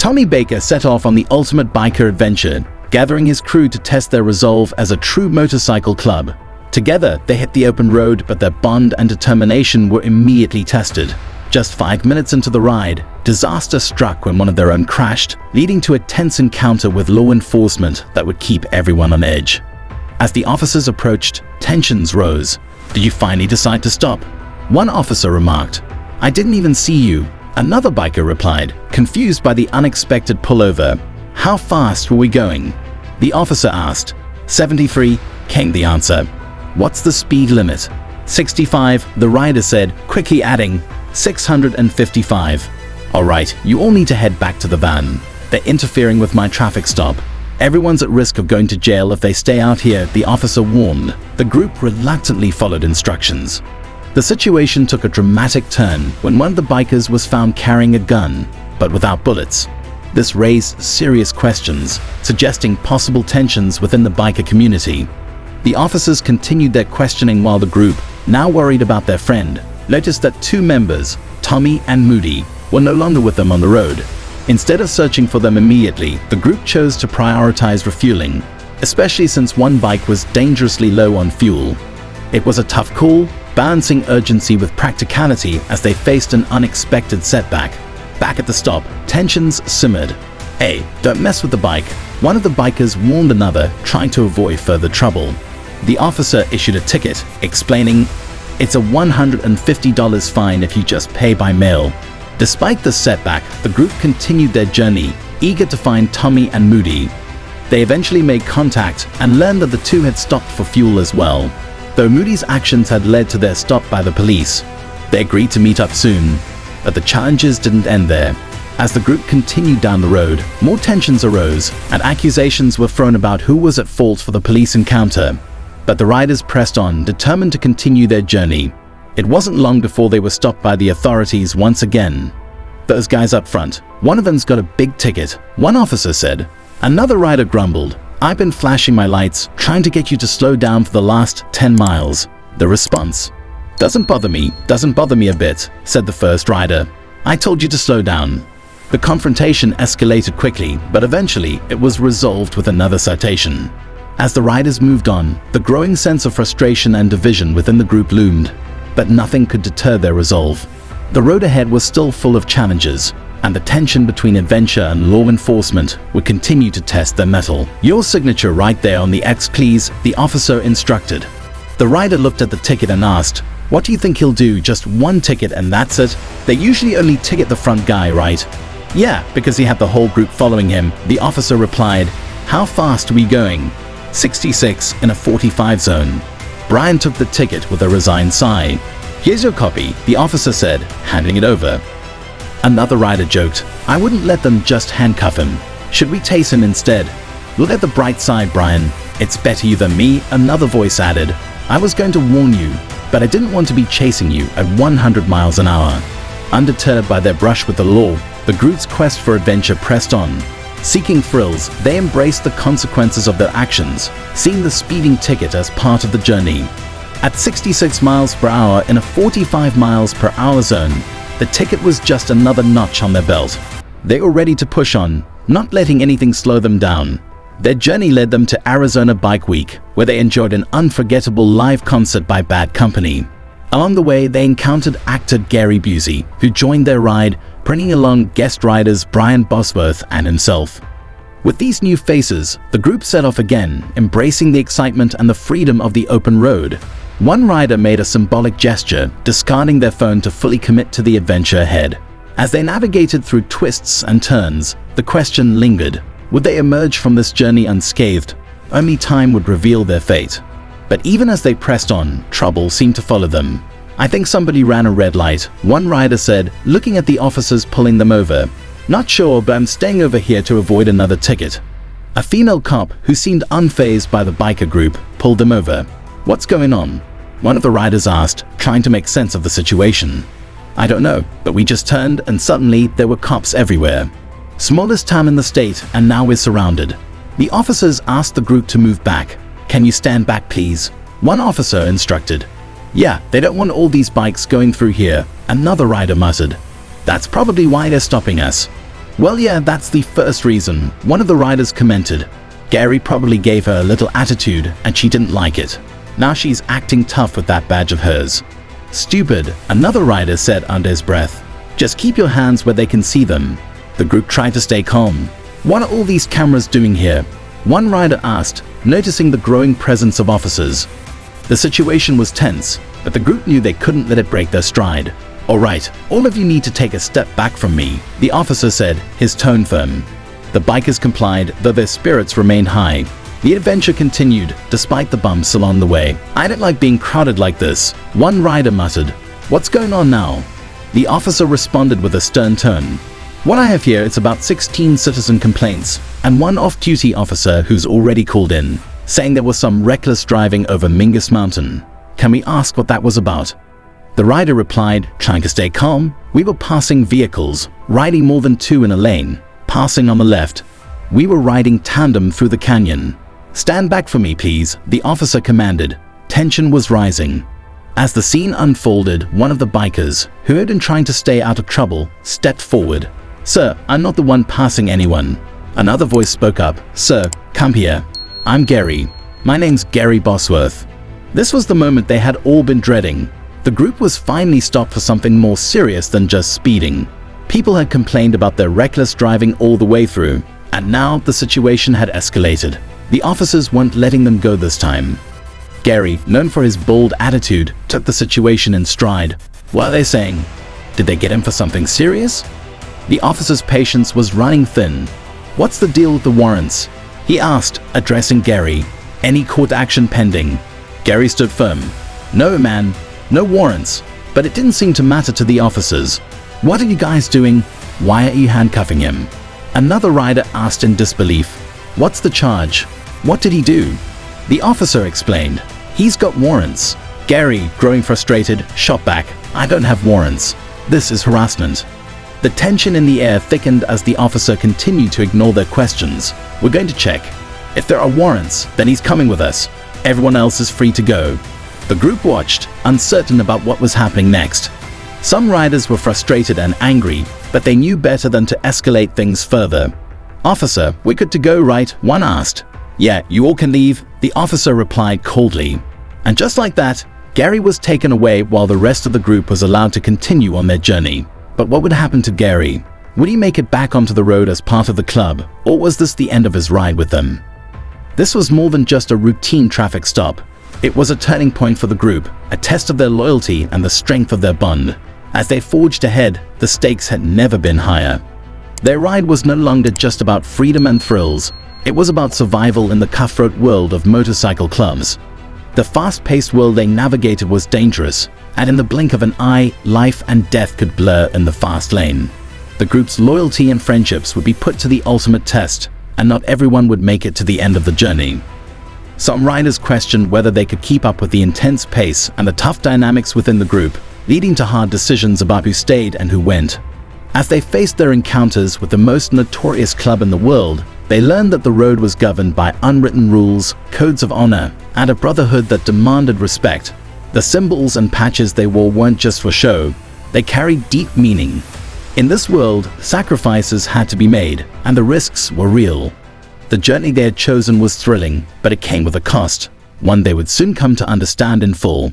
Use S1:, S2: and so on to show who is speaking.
S1: Tommy Baker set off on the ultimate biker adventure, gathering his crew to test their resolve as a true motorcycle club. Together, they hit the open road, but their bond and determination were immediately tested. Just 5 minutes into the ride, disaster struck when one of their own crashed, leading to a tense encounter with law enforcement that would keep everyone on edge. As the officers approached, tensions rose. "Did you finally decide to stop?" One officer remarked. "I didn't even see you." Another biker replied, confused by the unexpected pullover. "How fast were we going?" The officer asked. 73, came the answer. "What's the speed limit?" 65, the rider said, quickly adding, 655. "All right, you all need to head back to the van. They're interfering with my traffic stop. Everyone's at risk of going to jail if they stay out here," the officer warned. The group reluctantly followed instructions. The situation took a dramatic turn when one of the bikers was found carrying a gun, but without bullets. This raised serious questions, suggesting possible tensions within the biker community. The officers continued their questioning while the group, now worried about their friend, noticed that 2 members, Tommy and Moody, were no longer with them on the road. Instead of searching for them immediately, the group chose to prioritize refueling, especially since one bike was dangerously low on fuel. It was a tough call, balancing urgency with practicality as they faced an unexpected setback. Back at the stop, tensions simmered. "Hey, don't mess with the bike," one of the bikers warned another, trying to avoid further trouble. The officer issued a ticket, explaining, "It's a $150 fine if you just pay by mail." Despite the setback, the group continued their journey, eager to find Tommy and Moody. They eventually made contact and learned that the two had stopped for fuel as well. Though Moody's actions had led to their stop by the police, they agreed to meet up soon. But the challenges didn't end there. As the group continued down the road, more tensions arose and accusations were thrown about who was at fault for the police encounter. But the riders pressed on, determined to continue their journey. It wasn't long before they were stopped by the authorities once again. "Those guys up front, one of them's got a big ticket," one officer said. Another rider grumbled, "I've been flashing my lights, trying to get you to slow down for the last 10 miles. The response, doesn't bother me a bit," said the first rider. "I told you to slow down." The confrontation escalated quickly, but eventually it was resolved with another citation. As the riders moved on, the growing sense of frustration and division within the group loomed, but nothing could deter their resolve. The road ahead was still full of challenges, and the tension between adventure and law enforcement would continue to test their mettle. "Your signature right there on the X, please," the officer instructed. The rider looked at the ticket and asked, "What do you think he'll do? Just one ticket and that's it? They usually only ticket the front guy, right?" "Yeah, because he had the whole group following him," the officer replied. "How fast are we going?" 66 in a 45 zone. Brian took the ticket with a resigned sigh. "Here's your copy," the officer said, handing it over. Another rider joked, "I wouldn't let them just handcuff him. Should we tase him instead?" "Look at the bright side, Brian. It's better you than me," another voice added. "I was going to warn you, but I didn't want to be chasing you at 100 miles an hour." Undeterred by their brush with the law, the group's quest for adventure pressed on. Seeking thrills, they embraced the consequences of their actions, seeing the speeding ticket as part of the journey. At 66 miles per hour in a 45 miles per hour zone, the ticket was just another notch on their belt. They were ready to push on, not letting anything slow them down. Their journey led them to Arizona Bike Week, where they enjoyed an unforgettable live concert by Bad Company. Along the way, they encountered actor Gary Busey, who joined their ride, bringing along guest riders Brian Bosworth and himself. With these new faces, the group set off again, embracing the excitement and the freedom of the open road. One rider made a symbolic gesture, discarding their phone to fully commit to the adventure ahead. As they navigated through twists and turns, the question lingered. Would they emerge from this journey unscathed? Only time would reveal their fate. But even as they pressed on, trouble seemed to follow them. "I think somebody ran a red light," one rider said, looking at the officers pulling them over. "Not sure, but I'm staying over here to avoid another ticket." A female cop, who seemed unfazed by the biker group, pulled them over. "What's going on?" one of the riders asked, trying to make sense of the situation. "I don't know, but we just turned and suddenly there were cops everywhere. Smallest town in the state, and now we're surrounded." The officers asked the group to move back. "Can you stand back, please?" one officer instructed. "Yeah, they don't want all these bikes going through here," another rider muttered. "That's probably why they're stopping us." "Well, yeah, that's the first reason," one of the riders commented. "Gary probably gave her a little attitude and she didn't like it. Now she's acting tough with that badge of hers." "Stupid," another rider said under his breath. "Just keep your hands where they can see them." The group tried to stay calm. "What are all these cameras doing here?" one rider asked, noticing the growing presence of officers. The situation was tense, but the group knew they couldn't let it break their stride. "All right, all of you need to take a step back from me," the officer said, his tone firm. The bikers complied, though their spirits remained high. The adventure continued, despite the bumps along the way. "I don't like being crowded like this," one rider muttered. "What's going on now?" The officer responded with a stern tone. "What I have here is about 16 citizen complaints, and one off-duty officer who's already called in, saying there was some reckless driving over Mingus Mountain. Can we ask what that was about?" The rider replied, trying to stay calm. "We were passing vehicles, riding more than two in a lane, passing on the left. We were riding tandem through the canyon." "Stand back for me, please," the officer commanded. Tension was rising. As the scene unfolded, one of the bikers, who had been trying to stay out of trouble, stepped forward. "Sir, I'm not the one passing anyone." Another voice spoke up. "Sir, come here. I'm Gary. My name's Gary Bosworth." This was the moment they had all been dreading. The group was finally stopped for something more serious than just speeding. People had complained about their reckless driving all the way through, and now the situation had escalated. The officers weren't letting them go this time. Gary, known for his bold attitude, took the situation in stride. "What are they saying? Did they get him for something serious?" The officer's patience was running thin. "What's the deal with the warrants?" he asked, addressing Gary. "Any court action pending?" Gary stood firm. "No, man, no warrants." But it didn't seem to matter to the officers. "What are you guys doing? Why are you handcuffing him?" Another rider asked in disbelief. "What's the charge? What did he do?" The officer explained. "He's got warrants." Gary, growing frustrated, shot back. "I don't have warrants. This is harassment." The tension in the air thickened as the officer continued to ignore their questions. "We're going to check. If there are warrants, then he's coming with us. Everyone else is free to go." The group watched, uncertain about what was happening next. Some riders were frustrated and angry, but they knew better than to escalate things further. "Officer, we're good to go, right?" one asked. "Yeah, you all can leave," the officer replied coldly. And just like that, Gary was taken away while the rest of the group was allowed to continue on their journey. But what would happen to Gary? Would he make it back onto the road as part of the club, or was this the end of his ride with them? This was more than just a routine traffic stop. It was a turning point for the group, a test of their loyalty and the strength of their bond. As they forged ahead, the stakes had never been higher. Their ride was no longer just about freedom and thrills. It was about survival in the cutthroat world of motorcycle clubs. The fast-paced world they navigated was dangerous, and in the blink of an eye, life and death could blur in the fast lane. The group's loyalty and friendships would be put to the ultimate test, and not everyone would make it to the end of the journey. Some riders questioned whether they could keep up with the intense pace and the tough dynamics within the group, leading to hard decisions about who stayed and who went. As they faced their encounters with the most notorious club in the world, they learned that the road was governed by unwritten rules, codes of honor, and a brotherhood that demanded respect. The symbols and patches they wore weren't just for show, they carried deep meaning. In this world, sacrifices had to be made, and the risks were real. The journey they had chosen was thrilling, but it came with a cost, one they would soon come to understand in full.